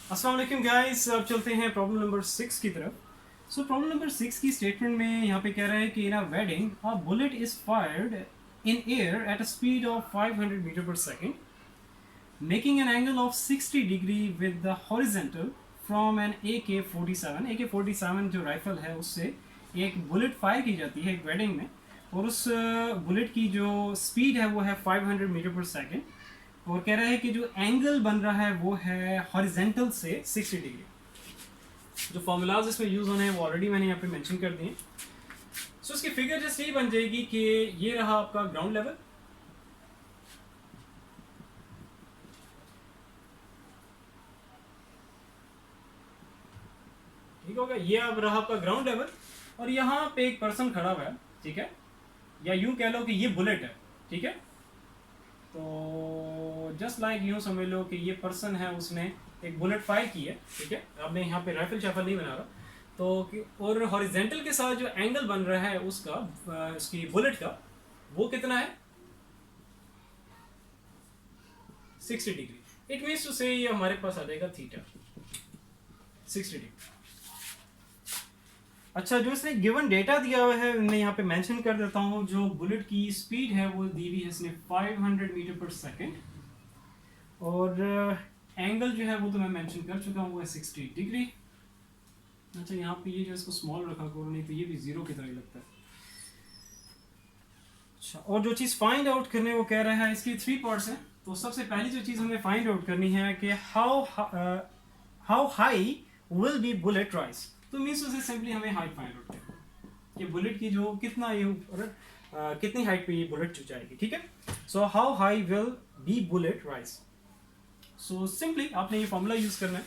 अस्सलाम वालेकुम गाइस, अब चलते हैं प्रॉब्लम नंबर 6 की तरफ। सो प्रॉब्लम नंबर 6 की स्टेटमेंट में यहाँ पे कह रहा है कि in a wedding a bullet is fired in air at a speed of 500 metre per second making an angle of 60 degree with the horizontal from an AK-47 जो rifle है उससे एक बुलेट फायर की जाती है एक वेडिंग में, और उस बुलेट की जो स्पीड है वो है 500 मीटर पर सेकेंड, और कह रहा है कि जो एंगल बन रहा है वो है हॉरिजेंटल से 60 डिग्री। जो फॉर्मूलाज इसमें यूज होने हैं वो ऑलरेडी मैंने यहाँ पे मेंशन कर दिए। सो इसकी फिगर जस्ट यही बन जाएगी कि ये रहा आपका ग्राउंड लेवल, ठीक होगा। ये अब रहा आपका ग्राउंड लेवल और यहाँ पे एक पर्सन खड़ा हुआ है, ठीक है, या यूं कह लो कि ये बुलेट है, ठीक है। तो जस्ट लाइक यूं समझ लो कि ये पर्सन है, उसने एक बुलेट फायर की है, ठीक है। आपने यहाँ पे राइफल शाफल नहीं बना रहा तो, और हॉरिजेंटल के साथ जो एंगल बन रहा है उसका उसकी बुलेट का वो कितना है 60 डिग्री। इट मीन्स टू से ये हमारे पास आ जाएगा थीटा 60 डिग्री। अच्छा, जो इसने गिवन डेटा दिया हुआ है मैं यहाँ पे मेंशन कर देता हूँ। जो बुलेट की स्पीड है वो दी हुई है इसने 500 मीटर पर सेकेंड, और एंगल जो है वो तो मैं मेंशन कर चुका हूँ, वो है 60 डिग्री। अच्छा, यहाँ पे ये जो इसको स्मॉल रखा करो, नहीं तो ये भी जीरो की तरह ही लगता है। अच्छा, और जो चीज़ फाइंड आउट करने वो कह रहा है इसकी 3 पार्ट्स हैं। तो सबसे पहली जो चीज़ हमें फाइंड आउट करनी है कि how high will be bullet rise. तो मीन्स उसे सिंपली हमें हाइट फाइंड आउट करनी है कि बुलेट की जो कितना ये कितनी हाइट पे ये बुलेट जाएगी, ठीक है। So how high will be bullet rise. So simply आपने ये फॉर्मूला यूज करना है।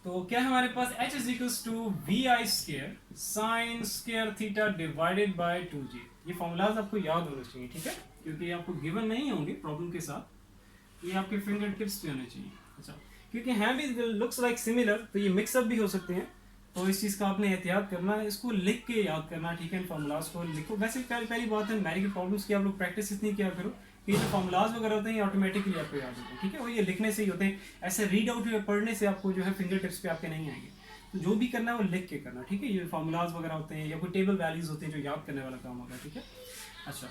तो क्या है हमारे पास h is equals to VI square sine square theta divided by 2G। ये फॉर्मूलाज आपको याद होने चाहिए, ठीक है, क्योंकि आपको गिवन नहीं होंगे प्रॉब्लम के साथ, ये आपके फिंगर टिप्स पे होने चाहिए। अच्छा, क्योंकि हैं भी लुक्स लाइक सिमिलर तो ये मिक्सअप भी हो सकते हैं, तो इस चीज़ का आपने एहतियात करना है, इसको लिख के याद करना, ठीक है। इन फॉर्मूलाज को लिखो। वैसे पहली बात है मैरी के प्रॉब्लम्स की आप लोग प्रैक्टिस इतनी किया करो कि जो फॉर्मूलाज वगैरह होते हैं ऑटोमेटिकली आपको याद होते हैं, ठीक है। और ये लिखने से ही होते हैं, ऐसे रीड आउट पढ़ने से आपको जो है फिंगर टिप्स पे आपके नहीं आएंगे। तो जो भी करना है वो लिख के करना, ठीक है। ये फॉर्मूलाज वगैरह होते हैं या कोई टेबल वैल्यूज होते हैं जो याद करने वाला काम होगा, ठीक है। अच्छा,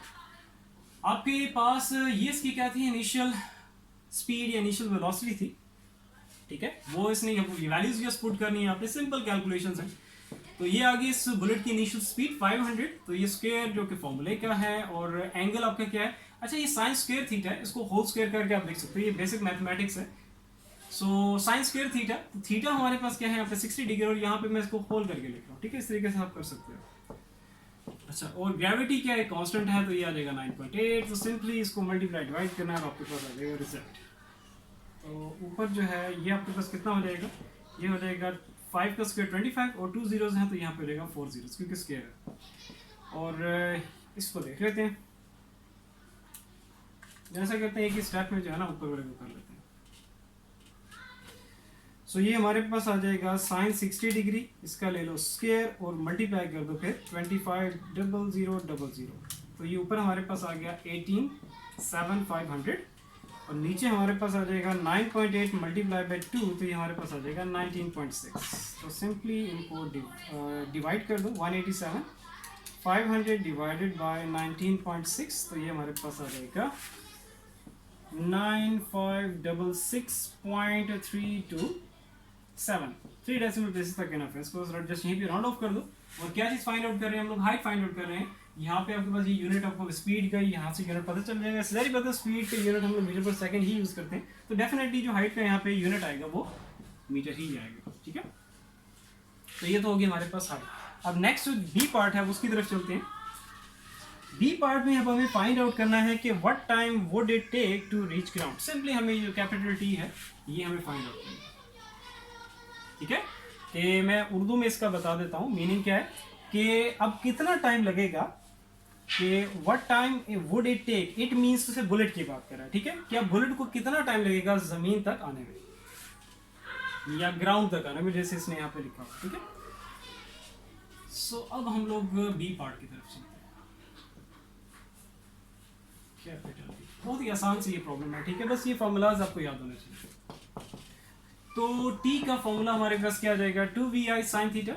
आपके पास ये इसकी क्या थी, इनिशियल स्पीड या इनिशियल वेलोसिटी थी, ठीक है। वो इसने वैल्यूज जस्ट पुट करनी है आपने, सिंपल कैलकुलेशंस हैं। तो ये आ गई इस बुलेट की इनिशियल स्पीड 500, तो ये स्क्वायर जो कि फॉर्मूले का है, और एंगल आपका क्या है। अच्छा, ये साइन स्क्वायर थीटा है, इसको होल स्क्वायर करके आप लिख सकते हो, ये बेसिक मैथमेटिक्स है। सो साइन स्क्वायर थीटा, तो थीटा हमारे पास क्या है यहाँ पे 60 डिग्री, और यहाँ पे मैं इसको होल करके लिख रहा हूँ, ठीक है। इस तरीके से आप कर सकते हो। अच्छा, और ग्रेविटी क्या है, कांस्टेंट है, तो ये आ जाएगा 9.8। तो सिंपली इसको मल्टीप्लाई डिवाइड करना है, आपके पास आ जाएगा रिजल्ट। तो ऊपर जो है ये आपके पास कितना हो जाएगा, ये हो जाएगा 5 का स्क्वायर 25, और 2 जीरोज हैं तो यहाँ पे हो जाएगा 4 जीरोज, क्योंकि स्क्वायर है। और इसको देख लेते हैं, जैसा कहते हैं कि स्टेप में जो है ना ऊपर वाले को कर लेते हैं। सो ये हमारे पास आ जाएगा साइन 60 डिग्री, इसका ले लो स्क्वायर और मल्टीप्लाई कर दो फिर 250000। तो ये ऊपर हमारे पास आ गया 18,7,500, और नीचे हमारे पास आ जाएगा 9.8 मल्टीप्लाई बाई 2, तो ये हमारे पास आ जाएगा 19.6। तो सिंपली इनको डिवाइड कर दो 187 500 डिवाइडेड बाय 19.6, तो ये हमारे पास आ जाएगा 9566.327। 3 डेसिमल प्लेसेस तक इनफ है, इसको जस्ट यहीं पे राउंड ऑफ कर दो। और क्या चीज़ फाइंड आउट कर रहे हैं हम लोग, हाइट फाइंड आउट कर रहे हैं। यहाँ पे आपके पास ये यूनिट आपको स्पीड का, यहाँ से यूनिट पता चल जाएगा। सारी पता स्पीड के यूनिट हम लोग मीटर पर सेकंड ही यूज़ करते हैं, तो डेफिनेटली जो हाइट का यहाँ पे यूनिट आएगा वो मीटर ही आएगा, ठीक है। तो ये तो होगी हमारे पास हाइट। अब नेक्स्ट जो बी पार्ट है उसकी तरफ चलते हैं। बी पार्ट में अब हमें फाइंड आउट करना है कि what time would it take to reach ground. Simply हमें जो कैपिटल टी है ये हमें फाइंड आउट करना है, ठीक है। कि मैं उर्दू में इसका बता देता हूँ मीनिंग क्या है, कि अब कितना टाइम लगेगा, कि what time would it take, it means से बुलेट की बात कर रहा है, ठीक है। कि अब बुलेट को कितना टाइम लगेगा जमीन तक आने में या ग्राउंड तक आने में, जैसे इसने यहाँ पे लिखा हुआ, ठीक है। सो अब हम लोग बी पार्ट की तरफ चलते हैं। बहुत ही आसान सी ये प्रॉब्लम है, ठीक है। बस ये फॉर्मूलाज आपको याद होने चाहिए। तो t का फॉर्मूला हमारे पास क्या आ जाएगा, 2vi sin theta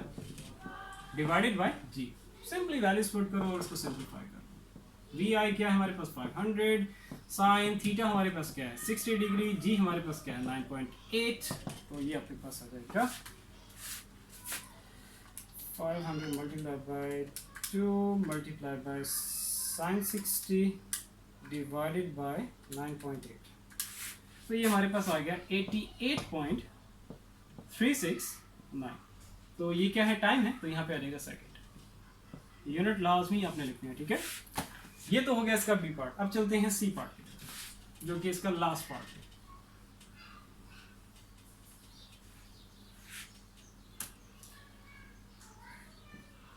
divided bye g। Simply values put करो और इसको सिंपलीफाई करो। vi क्या है हमारे पास 500, sin थीटा हमारे पास क्या है 60 डिग्री, g हमारे पास क्या है 9.8। तो ये अपने पास आ जाएगा 500 multiplied by 2 multiplied by sin 60 divided by 9.8। तो ये हमारे पास आ गया 88.369। तो ये क्या है, टाइम है, तो यहाँ पे आ जाएगा सेकंड। यूनिट लाजमी आपने लिखनी है, ठीक है। ये तो हो गया इसका बी पार्ट। अब चलते हैं सी पार्ट की, जो कि इसका लास्ट पार्ट है।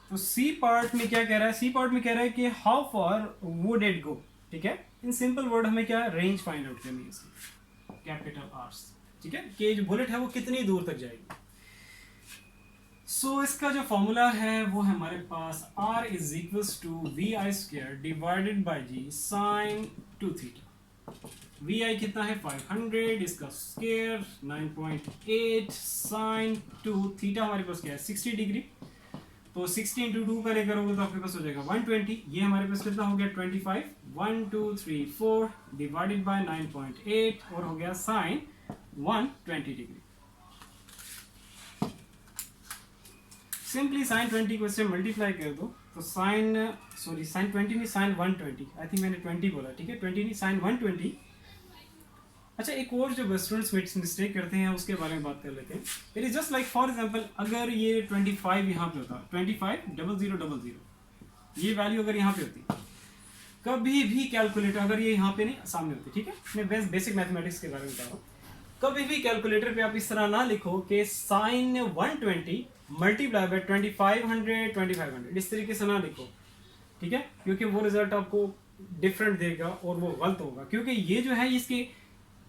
तो सी पार्ट में क्या कह रहा है, सी पार्ट में कह रहा है कि how far would it go, ठीक है। इन सिंपल वर्ड हमें क्या रेंज फाइंड आउट करनी है इसकी, कैपिटल आर्स, ठीक है, कि जो बुलेट है वो कितनी दूर तक जाएगी। सो इसका जो फॉर्मूला है वो है हमारे पास r is equals to V I square divided by G sine 2 theta. V I कितना है 500, इसका स्क्वायर 9.8 साइन 2 थीटा हमारे पास क्या है 60 डिग्री। तो 60 इंटू 2 का लेकर होगा तो आपके पास हो जाएगा 120। ये हमारे पास कितना हो गया 25, 1 2 3 4 डिवाइडेड बाय 9.8 और हो गया साइन 120 डिग्री। सिंपली साइन 20 को इससे मल्टीप्लाई कर दो तो साइन 20 नहीं साइन 120, आई थिंक मैंने 20 बोला, ठीक है 20 नहीं साइन 120। अच्छा, एक और जो स्टूडेंट्स मिस्टेक करते हैं उसके बारे में बात कर लेते हैं। It is just like for example अगर ये 25 यहाँ पे होता 250000, ये वैल्यू अगर यहाँ पे होती, कभी भी कैलकुलेटर अगर ये यहाँ पे नहीं सामने होती, ठीक है, मैं बेसिक मैथमेटिक्स के बारे में बता रहा हूँ। कभी भी कैलकुलेटर पे आप इस तरह ना लिखो कि साइन 120 मल्टीप्लाई बाय 2500 इस तरीके से ना लिखो, ठीक है, क्योंकि वो रिजल्ट आपको डिफरेंट देगा और वो गलत होगा, क्योंकि ये जो है इसके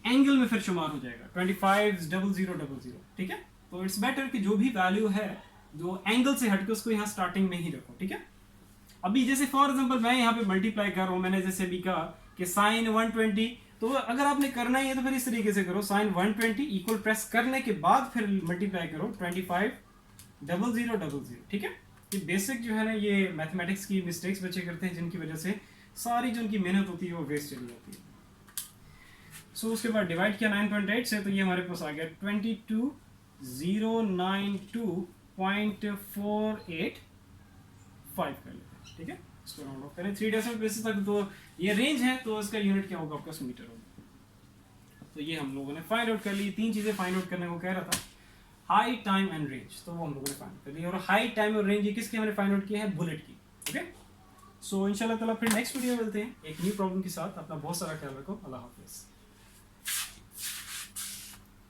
एंगल में फिर शुमार हो जाएगा 250000, ठीक है। तो इट्स बेटर कि जो भी वैल्यू है जो एंगल से हटके उसको यहाँ स्टार्टिंग में ही रखो, ठीक है। अभी जैसे फॉर एग्जांपल मैं यहाँ पे मल्टीप्लाई कर रहा हूँ, मैंने जैसे भी कहा कि साइन 120, तो अगर आपने करना ही है तो फिर इस तरीके से करो, साइन 120 इक्वल प्रेस करने के बाद फिर मल्टीप्लाई करो 250000, ठीक है। ये बेसिक जो है ना, ये मैथमेटिक्स की मिस्टेक्स बच्चे करते हैं जिनकी वजह से सारी जो उनकी मेहनत होती है वो वेस्ट चली जाती है। सो उसके बाद डिवाइड किया 9.8 से, तो ये हमारे पास आ गया 22092.485 कर लेते हैं, ठीक है। इसको राउंड ऑफ करें 3 डेसिमल प्लेसेस तक, तो ये रेंज है, तो इसका यूनिट क्या होगा आपका मीटर होगा। तो ये हम लोगों ने फाइंड आउट कर ली। 3 चीजें फाइंड आउट करने को कह रहा था, हाई, टाइम एंड रेंज, तो वो हम लोगों ने फाइंड कर ली। और हाई, टाइम और रेंज ये किसकी हमने फाइंड आउट किया है, बुलेट की, ओके। सो इंशाल्लाह ताला फिर नेक्स्ट वीडियो में मिलते हैं एक न्यू प्रॉब्लम के साथ। अपना बहुत सारा ख्याल रखो, अल्लाह हाफिज़।